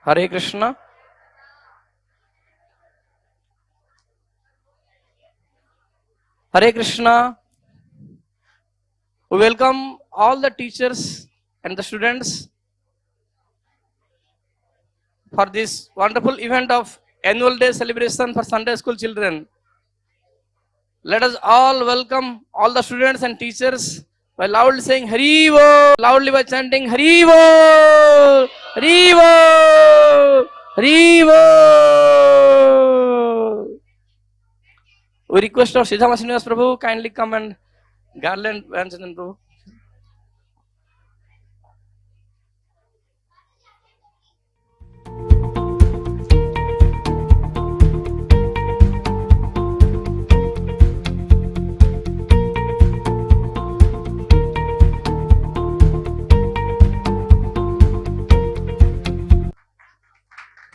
Hare Krishna. Hare Krishna. We welcome all the teachers and the students for this wonderful event of annual day celebration for Sunday school children. Let us all welcome all the students and teachers by loudly saying Harivo, loudly by chanting Harivo, Harivo, Harivo. We request our Siddhama Srinivas Prabhu kindly come and garland Vanchanan Prabhu.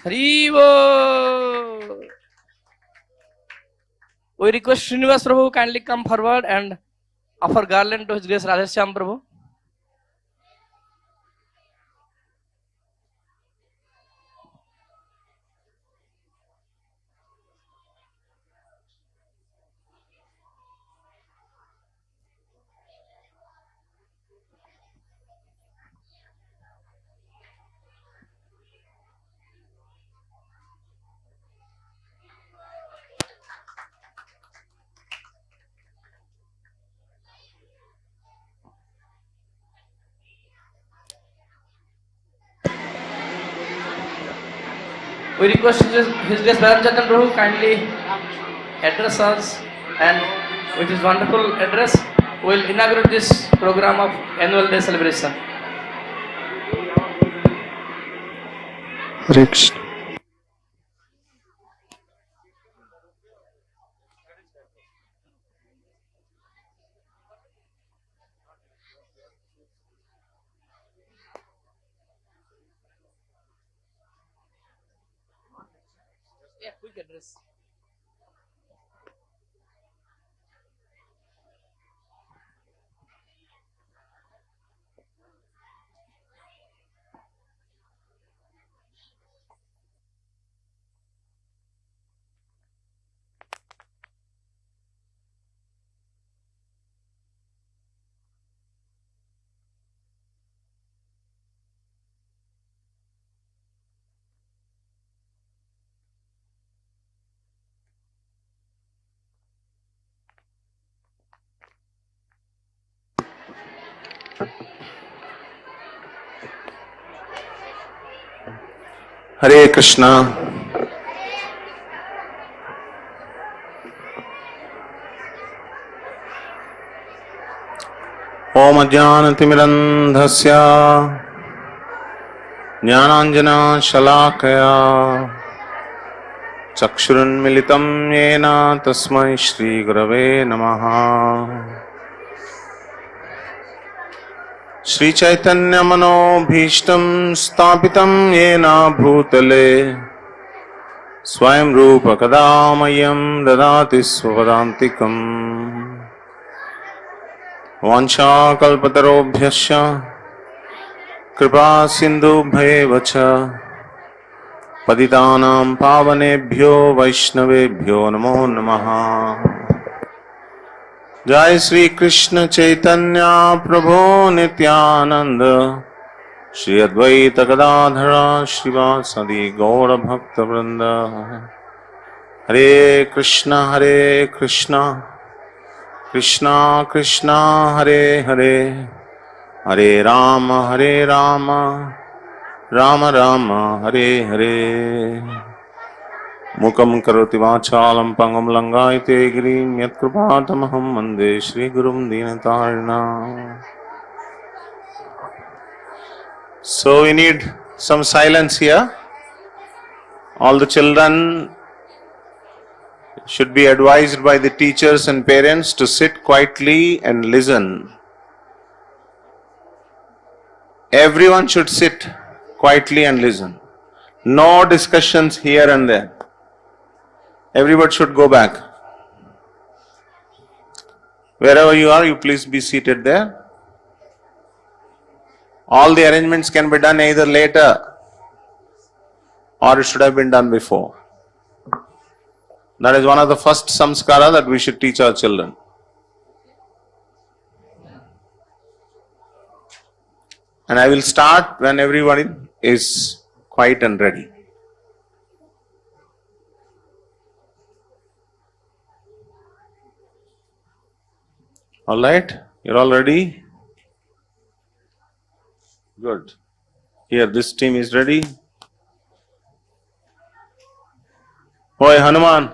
Harivo. We request Srinivas Prabhu kindly come forward and offer garland to His Grace Radheshyam Prabhu. We request His Grace Bharamchandran Prabhu kindly address us, and with his wonderful address, we will inaugurate this program of annual day celebration. Hare Krishna. Yeah, quick address. Hare Krishna. Om Ajnanatimirandhasya Jnananjana Shalakaya Chakshurunmilitam Yena Tasmai Shri Gurave Namaha. Shri Chaitanya Mano Bhishtam Stapitam Yena Bhutale Swayam Rupa Kadamayam Dadati Svavadantikam Vancha Kalpatarobhyasya Kripa Sindhubheva cha Patitanam Pavanebhyo Vaishnavebhyo Namo Namaha. Jai Sri Krishna Chaitanya Prabhu Nityananda Shri Advaita Gadadhara Srivasadi Gaura Bhakta Vrinda. Hare Krishna Krishna Krishna Hare Hare Hare Rama Rama Rama Hare Hare. Mukam karoti vachalam pangam langayate girim yatkrupatamaham mande Shri Gurum Dinatarina. So we need some silence here. All the children should be advised by the teachers and parents to sit quietly and listen. Everyone should sit quietly and listen. No discussions here and there. Everybody should go back. Wherever you are, you please be seated there. All the arrangements can be done either later or it should have been done before. That is one of the first samskara that we should teach our children. And I will start when everybody is quiet and ready. All right? You're all ready? Good. Here, this team is ready. Oi, Hanuman.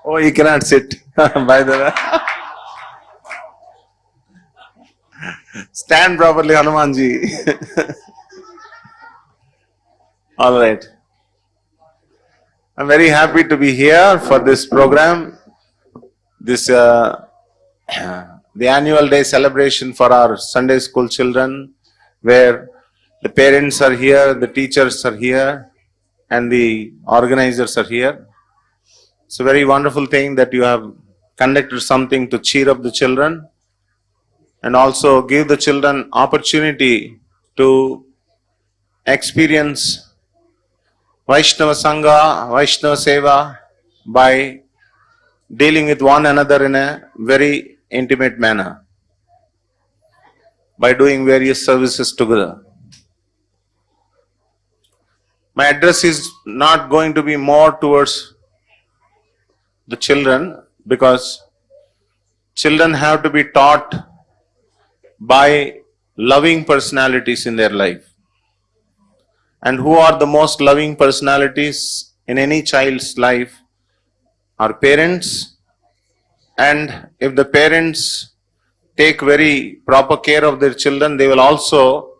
Oh, you cannot sit. By the way. Stand properly, Hanumanji. All right. I'm very happy to be here for this program. This the annual day celebration for our Sunday school children, where the parents are here, the teachers are here, and the organizers are here. It's a very wonderful thing that you have conducted something to cheer up the children and also give the children opportunity to experience Vaishnava Sangha, Vaishnava Seva by dealing with one another in a very intimate manner, by doing various services together. My address is not going to be more towards the children, because children have to be taught by loving personalities in their life. And who are the most loving personalities in any child's life? Are parents. And if the parents take very proper care of their children, they will also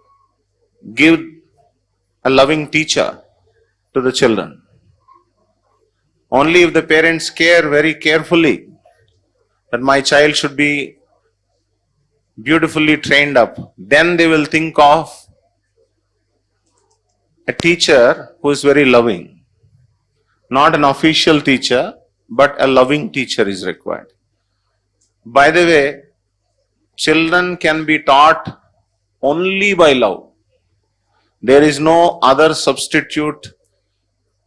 give a loving teacher to the children. Only if the parents care very carefully that my child should be beautifully trained up, then they will think of a teacher who is very loving. Not an official teacher, but a loving teacher is required. By the way, children can be taught only by love. There is no other substitute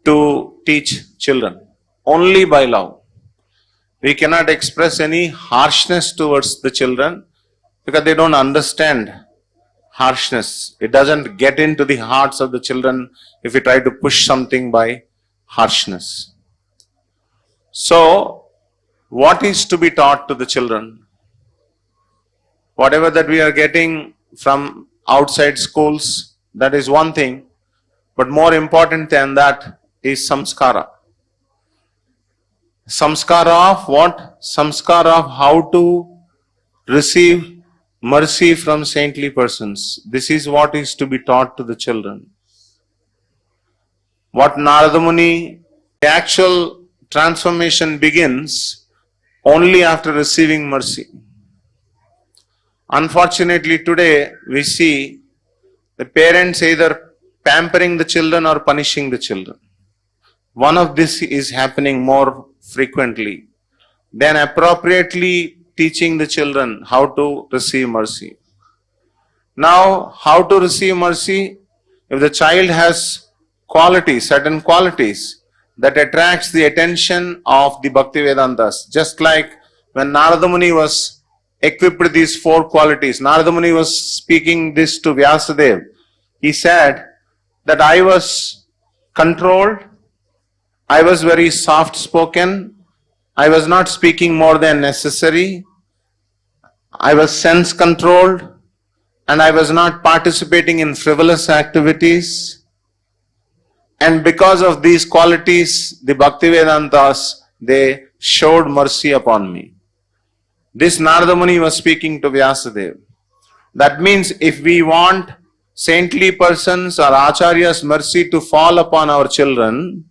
to teach children. Only by love. We cannot express any harshness towards the children because they don't understand harshness. It doesn't get into the hearts of the children if we try to push something by harshness. So, what is to be taught to the children? Whatever that we are getting from outside schools, that is one thing. But more important than that is samskara. Samskara of what? Samskara of how to receive mercy from saintly persons. This is what is to be taught to the children. What Narada Muni, the actual transformation begins only after receiving mercy. Unfortunately, today we see the parents either pampering the children or punishing the children. One of this is happening more frequently than appropriately teaching the children how to receive mercy. Now, how to receive mercy? If the child has qualities, certain qualities that attracts the attention of the Bhaktivedantas, just like when Narada Muni was equipped with these four qualities, Narada Muni was speaking this to Vyasadeva. He said that I was controlled, I was very soft spoken, I was not speaking more than necessary, I was sense controlled, and I was not participating in frivolous activities. And because of these qualities, the Bhaktivedantas, they showed mercy upon me. This Narada Muni was speaking to Vyasadeva. That means if we want saintly persons or Acharya's mercy to fall upon our children,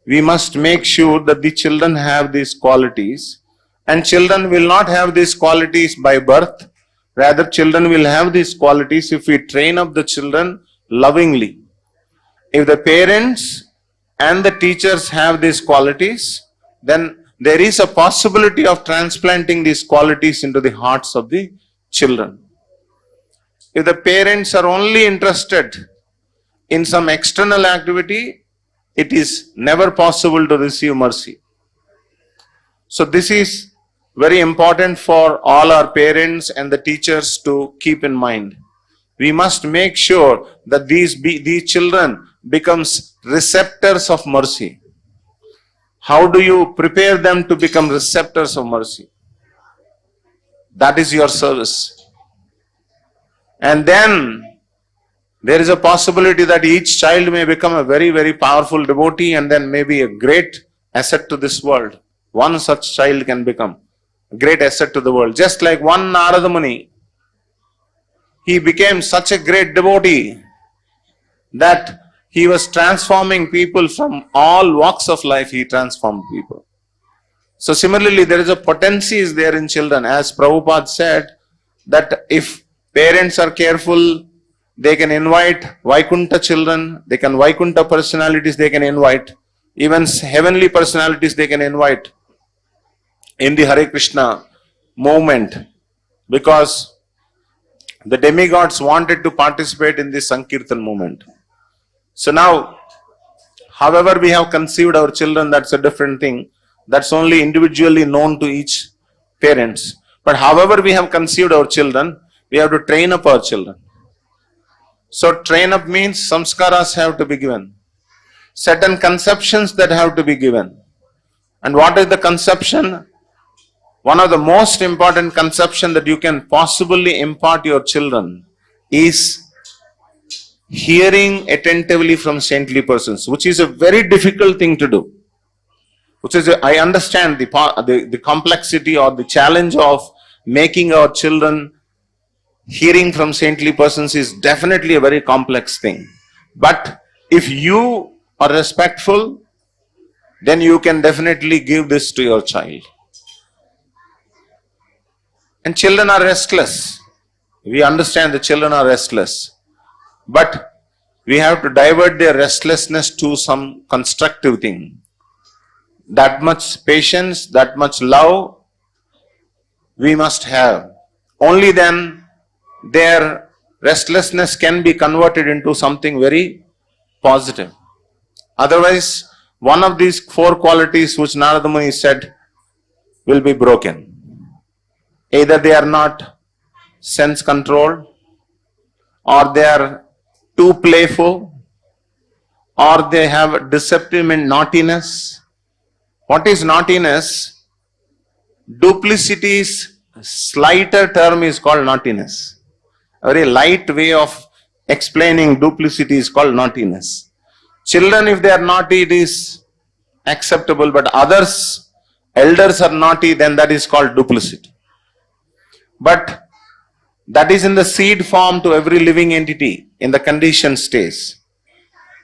we must make sure that the children have these qualities. And children will not have these qualities by birth. Rather, children will have these qualities if we train up the children lovingly. If the parents and the teachers have these qualities, then there is a possibility of transplanting these qualities into the hearts of the children. if the parents are only interested in some external activity, it is never possible to receive mercy. So this is very important for all our parents and the teachers to keep in mind. We must make sure that these children becomes receptors of mercy. How do you prepare them to become receptors of mercy? That is your service. And then there is a possibility that each child may become a very, very powerful devotee and then maybe a great asset to this world. One such child can become a great asset to the world. Just like one Narada Muni, he became such a great devotee that he was transforming people from all walks of life. He transformed people. So similarly, there is a potency is there in children. As Prabhupada said, that if parents are careful, they can invite Vaikuntha children, they can Vaikuntha personalities they can invite, even heavenly personalities they can invite in the Hare Krishna movement, because the demigods wanted to participate in this Sankirtan movement. So now, however we have conceived our children, that's a different thing. That's only individually known to each parents. But however we have conceived our children, we have to train up our children. So train up means samskaras have to be given. Certain conceptions that have to be given. And what is the conception? One of the most important conception that you can possibly impart your children is hearing attentively from saintly persons, which is a very difficult thing to do. Which is, I understand the complexity or the challenge of making our children hearing from saintly persons is definitely a very complex thing. But if you are respectful, then you can definitely give this to your child. And children are restless. We understand the children are restless. But we have to divert their restlessness to some constructive thing. That much patience, that much love we must have. Only then their restlessness can be converted into something very positive. Otherwise, one of these four qualities which Narada Muni said will be broken. Either they are not sense controlled, or they are too playful, or they have deceptive and naughtiness. What is naughtiness? Duplicity's slighter term is called naughtiness. A very light way of explaining duplicity is called naughtiness. Children, if they are naughty, it is acceptable, but others, elders are naughty, then that is called duplicity. But that is in the seed form to every living entity in the conditioned stage.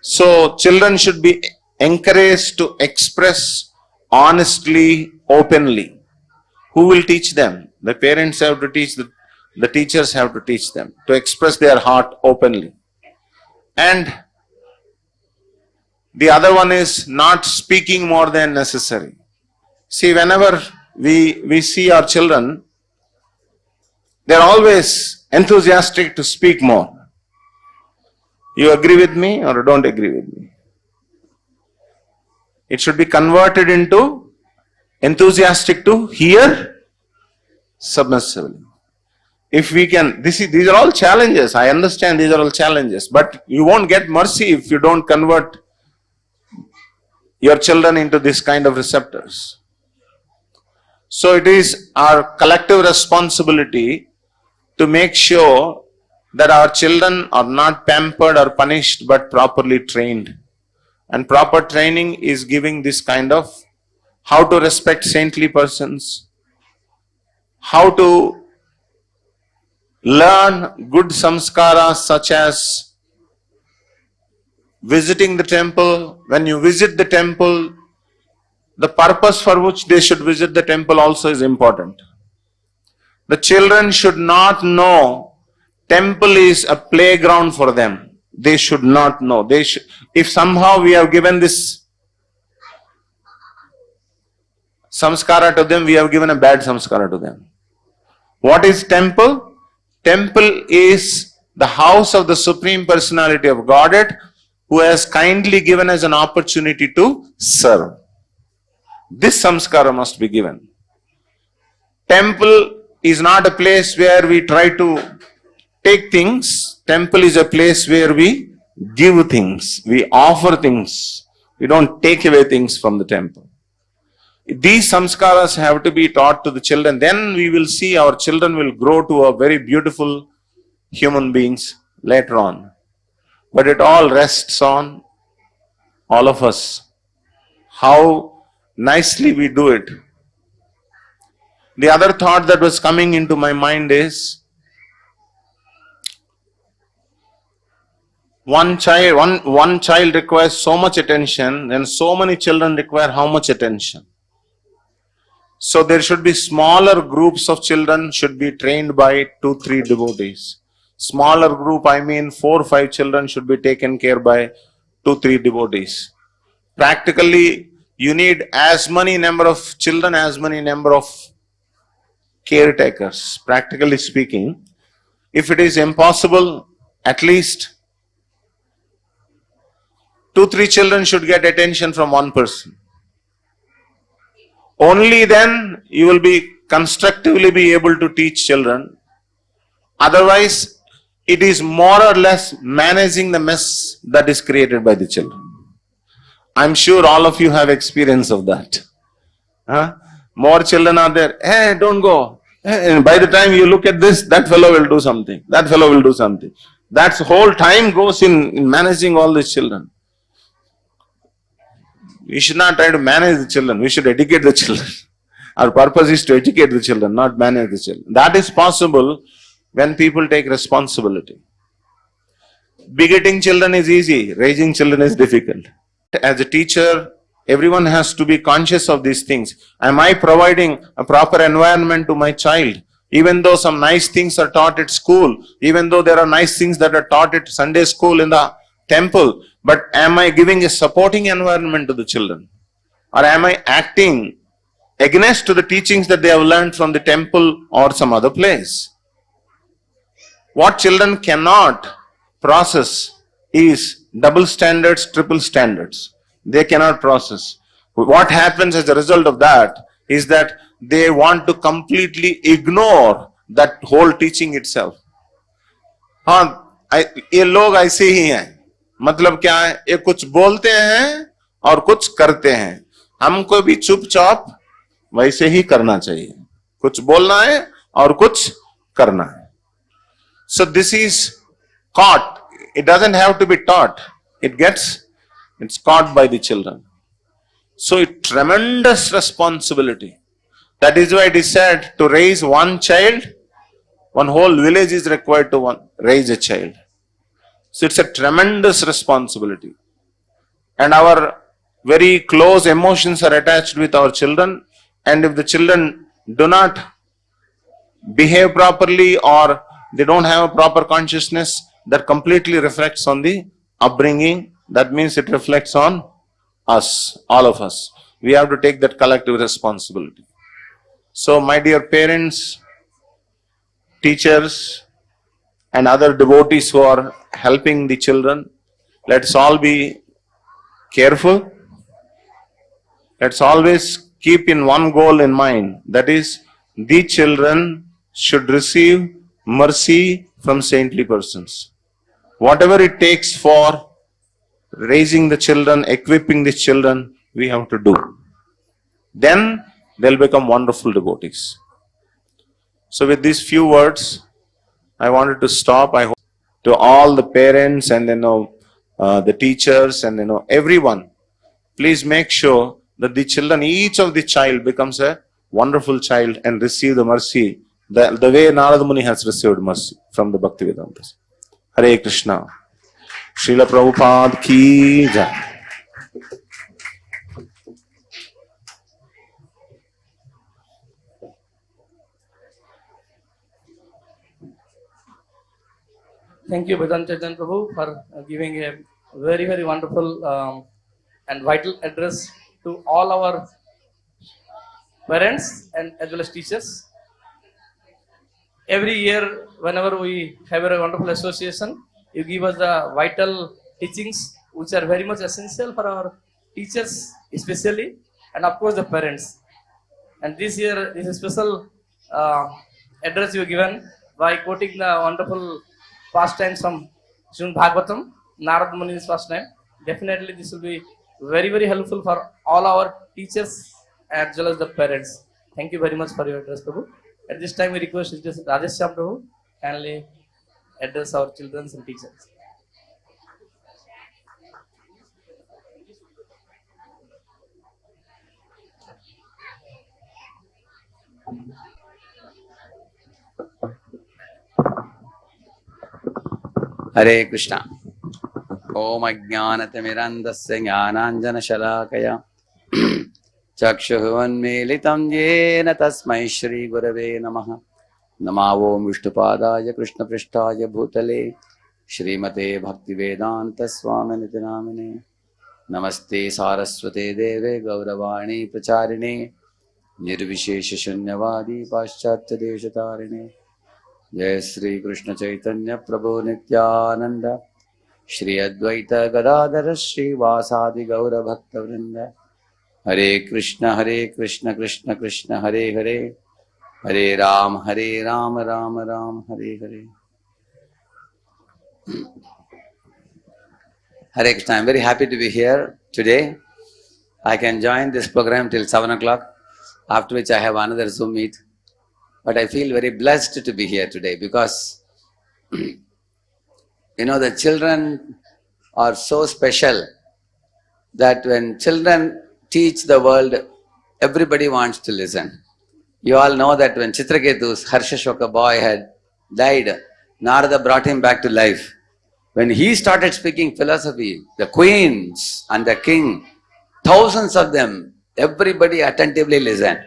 So children should be encouraged to express honestly, openly. Who will teach them? The parents have to teach, the teachers have to teach them to express their heart openly. And the other one is not speaking more than necessary. See, whenever we see our children, they are always enthusiastic to speak more. You agree with me or don't agree with me? It should be converted into enthusiastic to hear submissively. If we can, these are all challenges. I understand these are all challenges, but you won't get mercy if you don't convert your children into this kind of receptors. So it is our collective responsibility to make sure that our children are not pampered or punished but properly trained. And proper training is giving this kind of how to respect saintly persons, how to learn good samskaras such as visiting the temple. When you visit the temple, the purpose for which they should visit the temple also is important. The children should not know temple is a playground for them. They should not know. If somehow we have given this samskara to them, we have given a bad samskara to them. What is temple? Temple is the house of the Supreme Personality of Godhead, who has kindly given us an opportunity to serve. This samskara must be given. Temple is not a place where we try to take things. Temple is a place where we give things, we offer things. We don't take away things from the temple. These samskaras have to be taught to the children. Then we will see our children will grow to a very beautiful human beings later on. But it all rests on all of us. How nicely we do it. The other thought that was coming into my mind is, one child requires so much attention, and so many children require how much attention. So there should be smaller groups of children should be trained by 2-3 devotees. Smaller group, I mean 4-5 children should be taken care by 2-3 devotees. Practically, you need as many number of children, as many number of caretakers. Practically speaking, if it is impossible, at least 2-3 children should get attention from one person. Only then you will be constructively be able to teach children. Otherwise, it is more or less managing the mess that is created by the children. I'm sure all of you have experience of that. More children are there. Hey, don't go. And by the time you look at this, that fellow will do something. That fellow will do something. That's whole time goes in managing all these children. We should not try to manage the children. We should educate the children. Our purpose is to educate the children, not manage the children. That is possible when people take responsibility. Begetting children is easy. Raising children is difficult. As a teacher, everyone has to be conscious of these things. Am I providing a proper environment to my child? Even though some nice things are taught at school, even though there are nice things that are taught at Sunday school in the temple, but am I giving a supporting environment to the children? Or am I acting against to the teachings that they have learned from the temple or some other place? What children cannot process is double standards, triple standards. They cannot process. What happens as a result of that is that they want to completely ignore that whole teaching itself. ये लोग ऐसे ही हैं. मतलब क्या है, ये कुछ बोलते हैं और कुछ करते हैं. हमको भी चुपचाप वैसे ही करना चाहिए. कुछ बोलना है और कुछ करना है. So this is caught. It doesn't have to be taught. It's caught by the children. So it's tremendous responsibility. That is why it is said to raise one child, one whole village is required to raise a child. So it's a tremendous responsibility. And our very close emotions are attached with our children. And if the children do not behave properly or they don't have a proper consciousness, that completely reflects on the upbringing. That means it reflects on us, all of us. We have to take that collective responsibility. So my dear parents, teachers, and other devotees who are helping the children, let's all be careful. Let's always keep in one goal in mind. That is, the children should receive mercy from saintly persons. Whatever it takes for raising the children, equipping the children, we have to do. Then they'll become wonderful devotees. So with these few words, I wanted to stop. I hope to all the parents and the teachers and everyone, please make sure that the children, each of the child becomes a wonderful child and receive the mercy the way Narada Muni has received mercy from the Bhaktivedantas. Hare Krishna. Srila Prabhupada ki jai. Thank you, Bhajan Chaitanya Prabhu, for giving a very, very wonderful and vital address to all our parents and as well as teachers. every year, whenever we have a wonderful association, you give us the vital teachings which are very much essential for our teachers, especially, and of course the parents. And this year is a special uh, address you given by quoting the wonderful pastimes from Srimad Bhagavatam, Narad Muni's pastime. Definitely, this will be very, very helpful for all our teachers as well as the parents. Thank you very much for your address, Prabhu. At this time, we request Rajesh Shyam Prabhu kindly address our children and teachers. Hare Krishna. Om Ajnanatimirandasya Jnananjanashalakaya Chakshuhuvanmilitam Yena Tasmai Shri Gurave Namaha. Namo Vishnupadaya Krishna Prishtaya Bhutale Shrimate Bhaktivedanta Swaminiti Namine. Namaste Saraswate Deve Gauravani Pracharine Nirvishesha Shunyavadi Paschatya Deshatarine. Jai Sri Krishna Chaitanya Prabhu Nityananda Shri Advaita Gadadhara Shri Vasadi Gaura Bhakta Vrinda. Hare Krishna Krishna Krishna Hare Hare Hare Ram Ram Ram Hare Hare. Hare Krishna, I am very happy to be here today. I can join this program till 7 o'clock, after which I have another Zoom meet. But I feel very blessed to be here today because, the children are so special that when children teach the world, everybody wants to listen. You all know that when Chitraketu's Harshashoka boy had died, Narada brought him back to life. When he started speaking philosophy, the queens and the king, thousands of them, everybody attentively listened.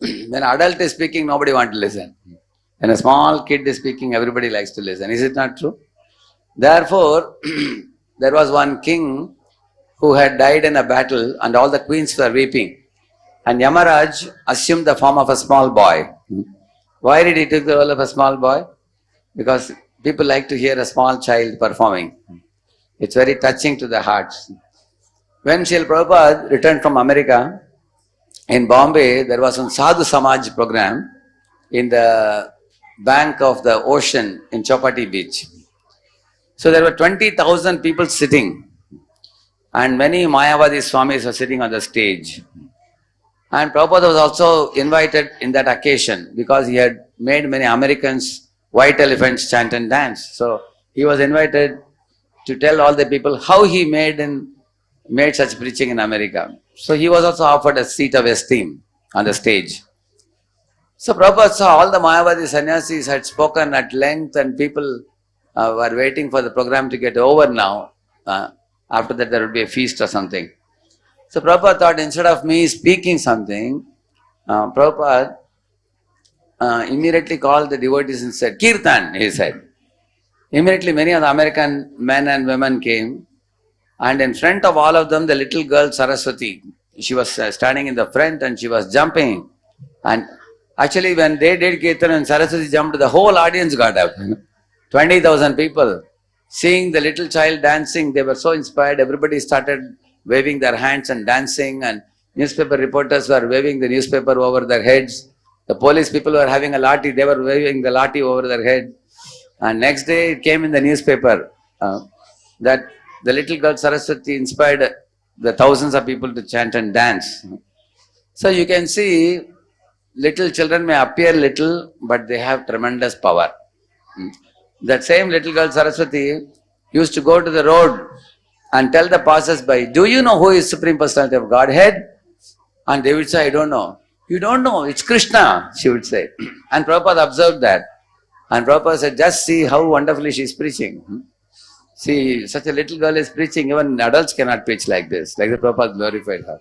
When an adult is speaking, nobody wants to listen. When a small kid is speaking, everybody likes to listen. Is it not true? Therefore, there was one king who had died in a battle and all the queens were weeping. And Yamaraj assumed the form of a small boy. Why did he take the role of a small boy? Because people like to hear a small child performing. It's very touching to the hearts. When Srila Prabhupada returned from America, in Bombay, there was a Sadhu Samaj program in the bank of the ocean in Chowpatty Beach. So there were 20,000 people sitting and many Mayavadi Swamis were sitting on the stage. And Prabhupada was also invited in that occasion because he had made many Americans, white elephants, chant and dance. So he was invited to tell all the people how he made such preaching in America. So he was also offered a seat of esteem on the stage. So Prabhupada saw all the Mayavadi sannyasis had spoken at length and people were waiting for the program to get over now. After that there would be a feast or something. So Prabhupada thought instead of me speaking something, Prabhupada immediately called the devotees and said, Kirtan, he said. Immediately many of the American men and women came. And in front of all of them, the little girl Saraswati, she was standing in the front and she was jumping. And actually when they did Kirtan and Saraswati jumped, the whole audience got up. 20,000 people. Seeing the little child dancing, they were so inspired. Everybody started waving their hands and dancing, and newspaper reporters were waving the newspaper over their heads. The police people were having a lathi, they were waving the lathi over their head. And next day it came in the newspaper that the little girl Saraswati inspired the thousands of people to chant and dance. So you can see, little children may appear little, but they have tremendous power. That same little girl Saraswati used to go to the road and tell the passers-by, do you know who is Supreme Personality of Godhead? And they would say, I don't know. You don't know, it's Krishna, she would say. And Prabhupada observed that. And Prabhupada said, just see how wonderfully she is preaching. See, such a little girl is preaching, even adults cannot preach like this, like the Prabhupada glorified her.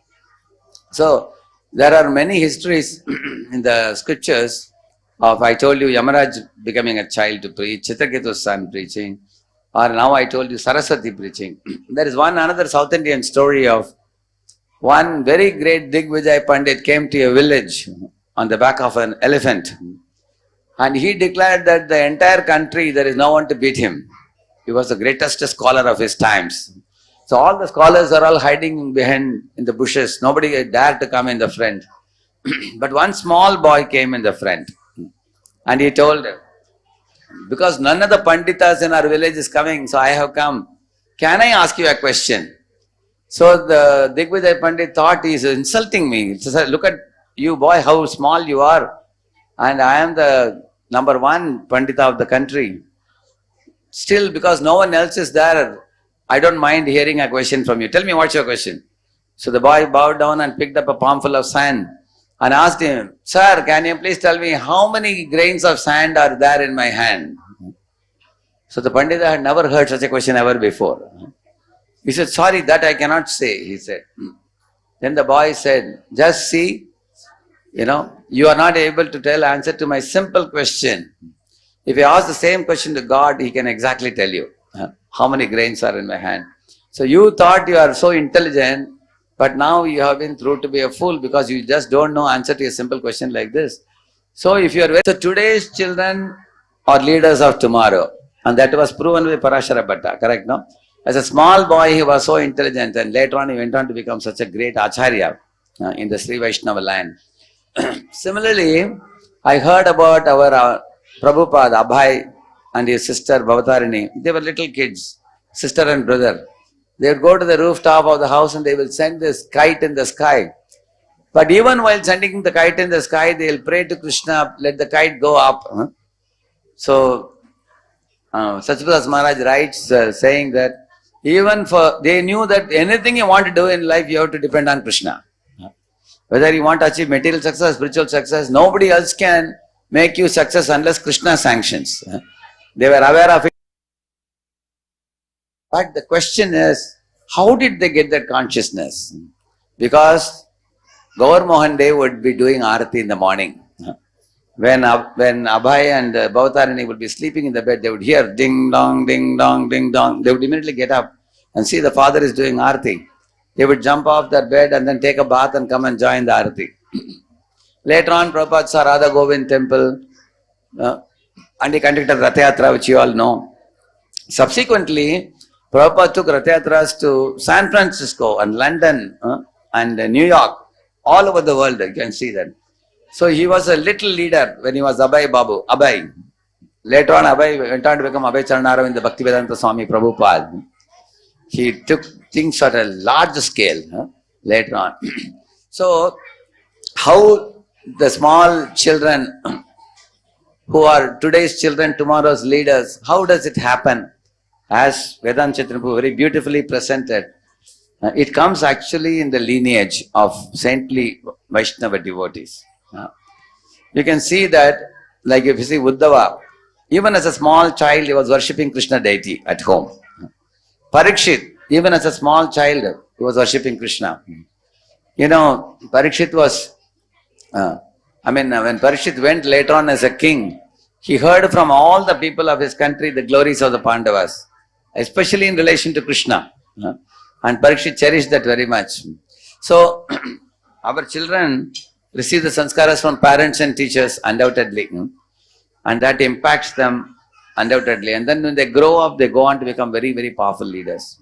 So, there are many histories in the scriptures of, I told you, Yamaraj becoming a child to preach, Chitraketu's son preaching, or now I told you Saraswati preaching. There is another South Indian story of one very great Digvijay Pandit came to a village on the back of an elephant. And he declared that the entire country, there is no one to beat him. He was the greatest scholar of his times. So all the scholars are all hiding behind in the bushes. Nobody dared to come in the front. But one small boy came in the front. And he told, because none of the panditas in our village is coming, so I have come. Can I ask you a question? So the Digvijay Pandit thought he is insulting me. He said, look at you boy, how small you are. And I am the number one Pandita of the country. Still, because no one else is there, I don't mind hearing a question from you. Tell me, what's your question? So the boy bowed down and picked up a palmful of sand and asked him, sir, can you please tell me how many grains of sand are there in my hand? So the Pandita had never heard such a question ever before. He said, sorry, that I cannot say, he said. Then the boy said, just see, you are not able to tell answer to my simple question. If you ask the same question to God, He can exactly tell you how many grains are in my hand. So you thought you are so intelligent, but now you have been proved to be a fool because you just don't know answer to a simple question like this. So if you are so today's children are leaders of tomorrow, and that was proven with Parashara Bhatta, correct, no? As a small boy, he was so intelligent, and later on he went on to become such a great Acharya in the Sri Vaishnava land. Similarly, I heard about our Prabhupada, Abhay, and his sister Bhavatarini. They were little kids, sister and brother. They would go to the rooftop of the house and they will send this kite in the sky. But even while sending the kite in the sky, they will pray to Krishna, let the kite go up. So, Sachidas Maharaj writes saying that they knew that anything you want to do in life, you have to depend on Krishna. Whether you want to achieve material success, spiritual success, nobody else can make you success unless Krishna sanctions. They were aware of it. But the question is, how did they get that consciousness? Because Gaur Mohan Dev would be doing Arati in the morning. When Abhay and Bhavatarini would be sleeping in the bed, they would hear ding dong, ding dong, ding dong. They would immediately get up and see the father is doing Arati. They would jump off their bed and then take a bath and come and join the Arati. Later on, Prabhupada saw Radha Govind temple and he conducted Rath Yatra, which you all know. Subsequently, Prabhupada took Rath Yatras to San Francisco and London and New York, all over the world, you can see that. So he was a little leader when he was Abhay Babu, Abhay. Later on, Abhay went on to become Abhay Charanaravinda Bhaktivedanta Swami Prabhupada. He took things at a large scale later on. So, how the small children who are today's children, tomorrow's leaders, how does it happen? As Vedanta Chaitanya very beautifully presented, it comes actually in the lineage of saintly Vaishnava devotees. You can see that, like if you see Uddhava, even as a small child, he was worshipping Krishna deity at home. Parikshit, even as a small child, he was worshipping Krishna. Parikshit was, when Parikshit went later on as a king, he heard from all the people of his country the glories of the Pandavas, especially in relation to Krishna. And Parikshit cherished that very much. So, our children receive the sanskaras from parents and teachers, undoubtedly. And that impacts them, undoubtedly. And then when they grow up, they go on to become very, very powerful leaders.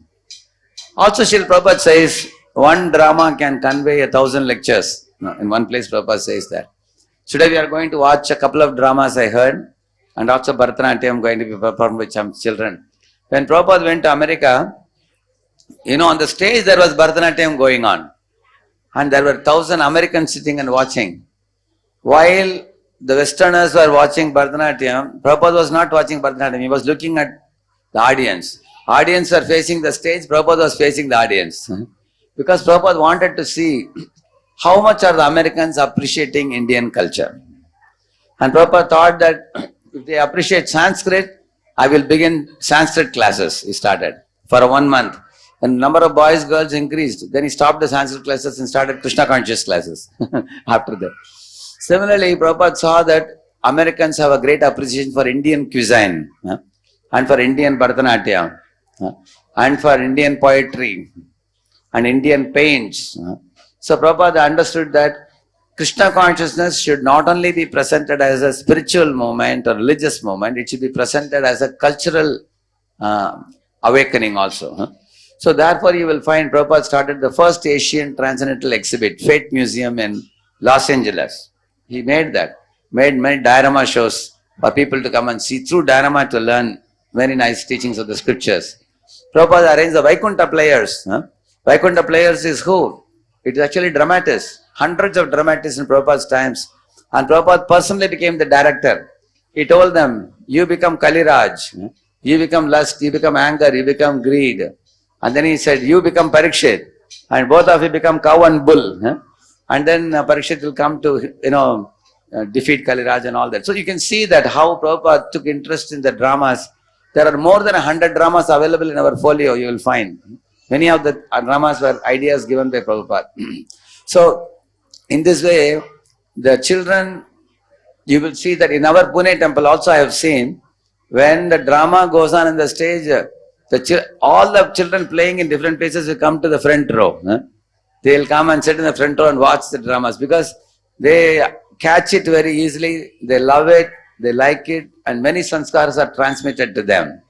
Also, Srila Prabhupada says, one drama can convey 1,000 lectures. In one place, Prabhupada says that. Today we are going to watch a couple of dramas I heard, and also Bharatanatyam going to be performed with some children. When Prabhupada went to America, on the stage there was Bharatanatyam going on. And there were 1,000 Americans sitting and watching. While the Westerners were watching Bharatanatyam, Prabhupada was not watching Bharatanatyam, he was looking at the audience. Audience were facing the stage, Prabhupada was facing the audience. Because Prabhupada wanted to see how much are the Americans appreciating Indian culture. And Prabhupada thought that if they appreciate Sanskrit, I will begin Sanskrit classes, he started, for 1 month. And number of boys, girls increased. Then he stopped the Sanskrit classes and started Krishna conscious classes after that. Similarly, Prabhupada saw that Americans have a great appreciation for Indian cuisine and for Indian Bharatanatyam and for Indian poetry and Indian paints. So Prabhupada understood that Krishna consciousness should not only be presented as a spiritual moment or religious moment, it should be presented as a cultural awakening also. So therefore you will find Prabhupada started the first Asian Transcendental exhibit, Fate Museum in Los Angeles. He made that, made many diorama shows for people to come and see through diorama to learn very nice teachings of the scriptures. Prabhupada arranged the Vaikuntha players. Vaikuntha players is who? It is actually dramatists. Hundreds of dramatists in Prabhupada's times. And Prabhupada personally became the director. He told them, you become Kaliraj, you become lust, you become anger, you become greed. And then he said, you become Parikshit. And both of you become cow and bull. And then Parikshit will come to, defeat Kaliraj and all that. So you can see that how Prabhupada took interest in the dramas. There are more than 100 dramas available in our folio, you will find. Many of the dramas were ideas given by Prabhupada. So, in this way, the children, you will see that in our Pune temple also I have seen, when the drama goes on in the stage, all the children playing in different places will come to the front row. They will come and sit in the front row and watch the dramas because they catch it very easily, they love it, they like it, and many sanskaras are transmitted to them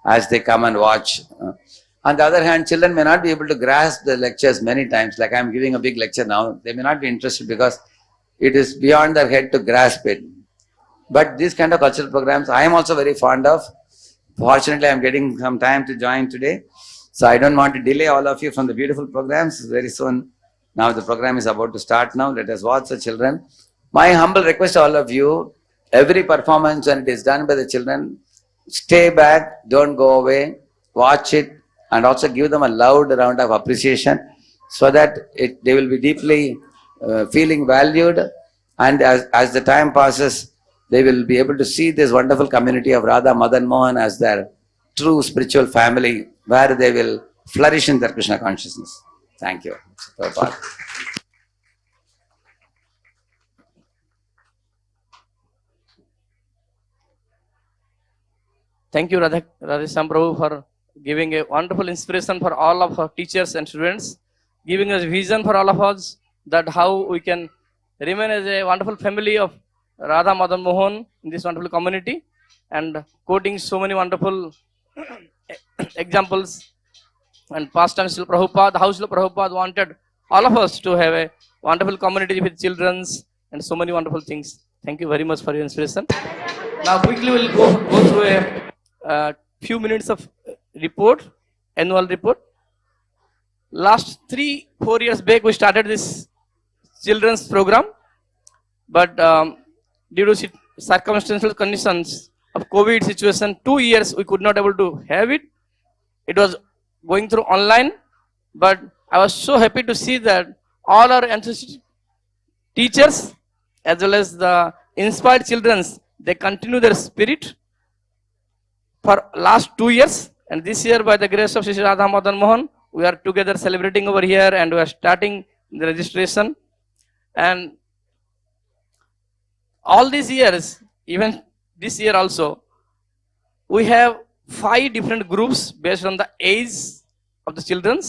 as they come and watch. On the other hand, children may not be able to grasp the lectures many times. Like I am giving a big lecture now, they may not be interested because it is beyond their head to grasp it. But these kind of cultural programs, I am also very fond of. Fortunately, I am getting some time to join today. So I don't want to delay all of you from the beautiful programs. Very soon, now the program is about to start now. Let us watch the children. My humble request to all of you, every performance when it is done by the children, stay back, don't go away, watch it, and also give them a loud round of appreciation so that they will be deeply feeling valued, and as the time passes, they will be able to see this wonderful community of Radha Madan Mohan as their true spiritual family where they will flourish in their Krishna consciousness. Thank you. Prabhupada. Thank you, Radheshyam Prabhu, for giving a wonderful inspiration for all of our teachers and students, giving us vision for all of us that how we can remain as a wonderful family of Radha Madan Mohan in this wonderful community, and quoting so many wonderful examples and pastimes Srila Prabhupada, how Srila Prabhupada wanted all of us to have a wonderful community with children and so many wonderful things. Thank you very much for your inspiration. Now quickly we'll go through a few minutes of report, annual report. Last 3-4 years back we started this children's program, but due to circumstantial conditions of COVID situation, 2 years we could not able to have it. It was going through online, but I was so happy to see that all our enthusiastic teachers as well as the inspired children, they continue their spirit for last 2 years, and this year by the grace of Sri Radha Madan Mohan, we are together celebrating over here and we are starting the registration. And all these years, even this year also, we have 5 different groups based on the age of the children.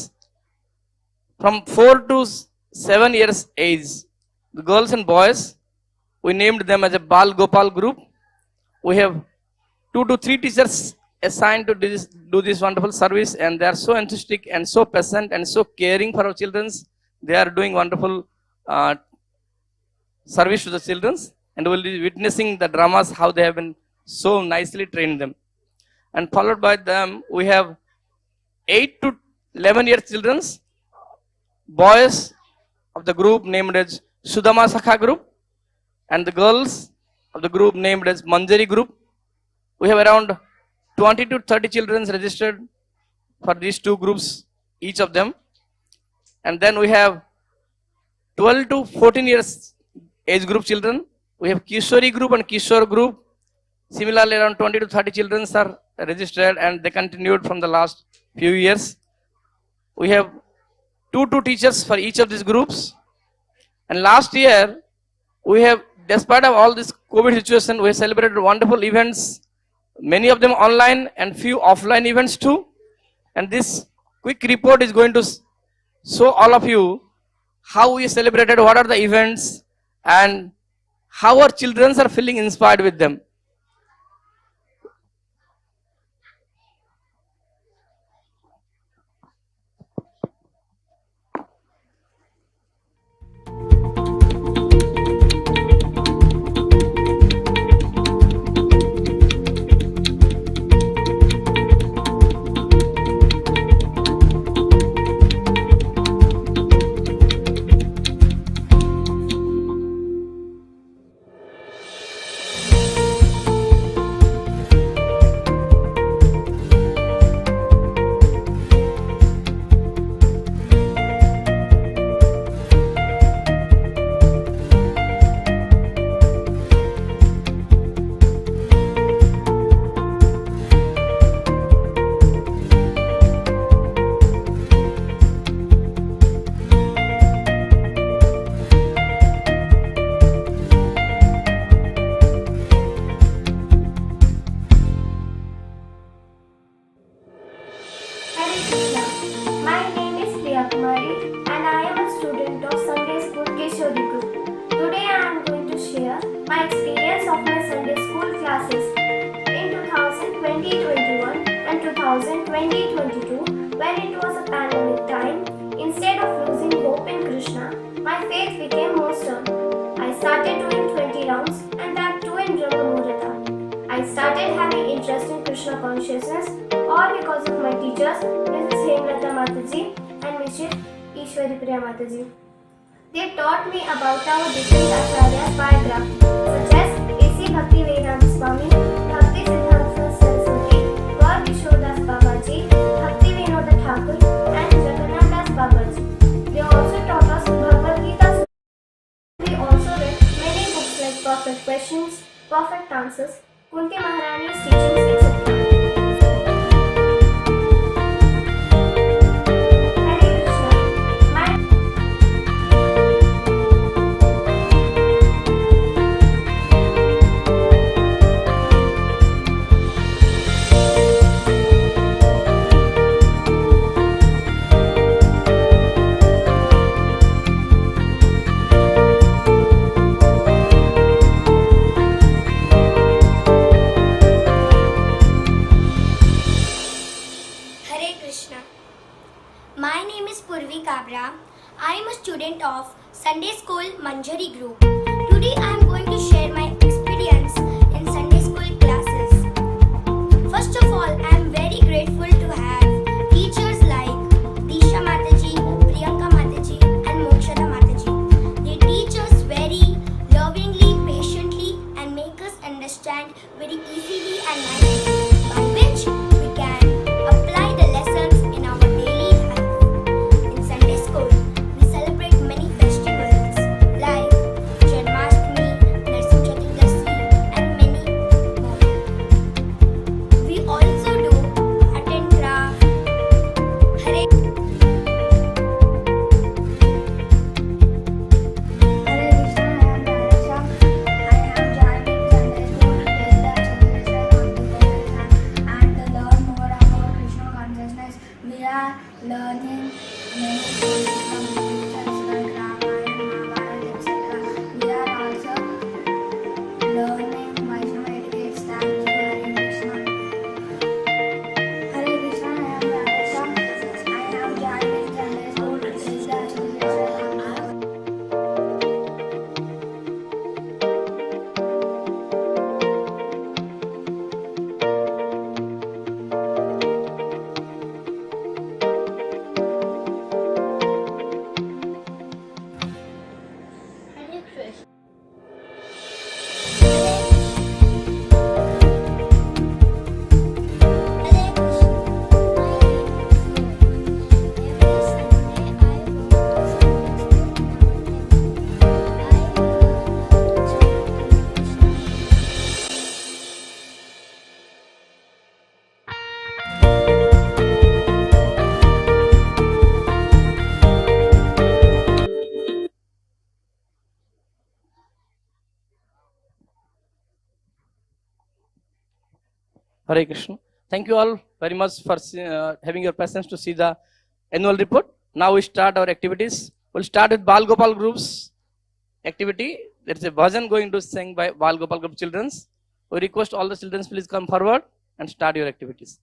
From 4 to 7 years age, the girls and boys, we named them as a Bal Gopal group. We have 2 to 3 teachers assigned to do this wonderful service, and they are so enthusiastic and so patient and so caring for our children. They are doing wonderful service to the children, and we will be witnessing the dramas, how they have been so nicely trained them. And followed by them, we have 8 to 11 year children, boys of the group named as Sudama Sakha group, and the girls of the group named as Manjari group. We have around 20 to 30 children registered for these 2 groups, each of them. And then we have 12 to 14 years age group children. We have Kishori group and Kishore group. Similarly, around 20 to 30 children are registered, and they continued from the last few years. We have 2 teachers for each of these groups. And last year, we have, despite of all this COVID situation, we celebrated wonderful events, many of them online and few offline events too. And this quick report is going to show all of you how we celebrated, what are the events, and how our children are feeling inspired with them. Hare Krishna. My name is Priya Kumari and I am a student of Sunday School Keshori Group. Today I am going to share my experience of my Sunday School classes in 2020-21 and 2020-22 when it was a pandemic time. Instead of losing hope in Krishna, my faith became more stern. I started doing 20 rounds and that too in Brahma Muhurta. I started having interest in Krishna consciousness all because of my teachers, Mrs. Hemlata Mataji and Mrs. Ishwari Priya Mataji. They taught me about our different Acharyas biography, such as A.C. Bhakti Vedanta Swami, Bhakti Siddhanta Saraswati, Gaur Kishodas Babaji, Bhakti Vinoda Thakur, and Jagannath Das Babaji. They also taught us Bhagavad Gita. We also read many books like Perfect Questions, Perfect Answers, Kunti Maharani's teachings, etc. Hare Krishna. My Hare Krishna. My name is Purvi Kabra. I am a student of Sunday School Manjari Group. Today I am going to share my experience in Sunday School classes. First of all, I am very grateful to have teachers like Disha Mataji, Priyanka Mataji and Mokshada Mataji. They teach us very lovingly, patiently and make us understand very easily and nicely, by which we can apply the lessons in our daily life. In Sunday school, we celebrate many festivals like Janmashtami, Narsing Chaturdasi, and many more. We also do art and craft. Hare Hare Krishna, I am Radha. I have joined in Sunday school to taste the children's and to learn more about Krishna consciousness. We are learning many things from scriptures like Ramayana, Mahabharata, etc. We are also learning Vaishnava etiquettes. Thank you, Hare Krishna. Hare Krishna, I am Radha. I have joined in Sunday school to taste the children's Hare Krishna. Hare Krishna. Thank you all very much for having your patience to see the annual report. Now we start our activities. We'll start with Bal Gopal groups activity. There is a bhajan going to sing by Bal Gopal group children. We request all the children please come forward and start your activities.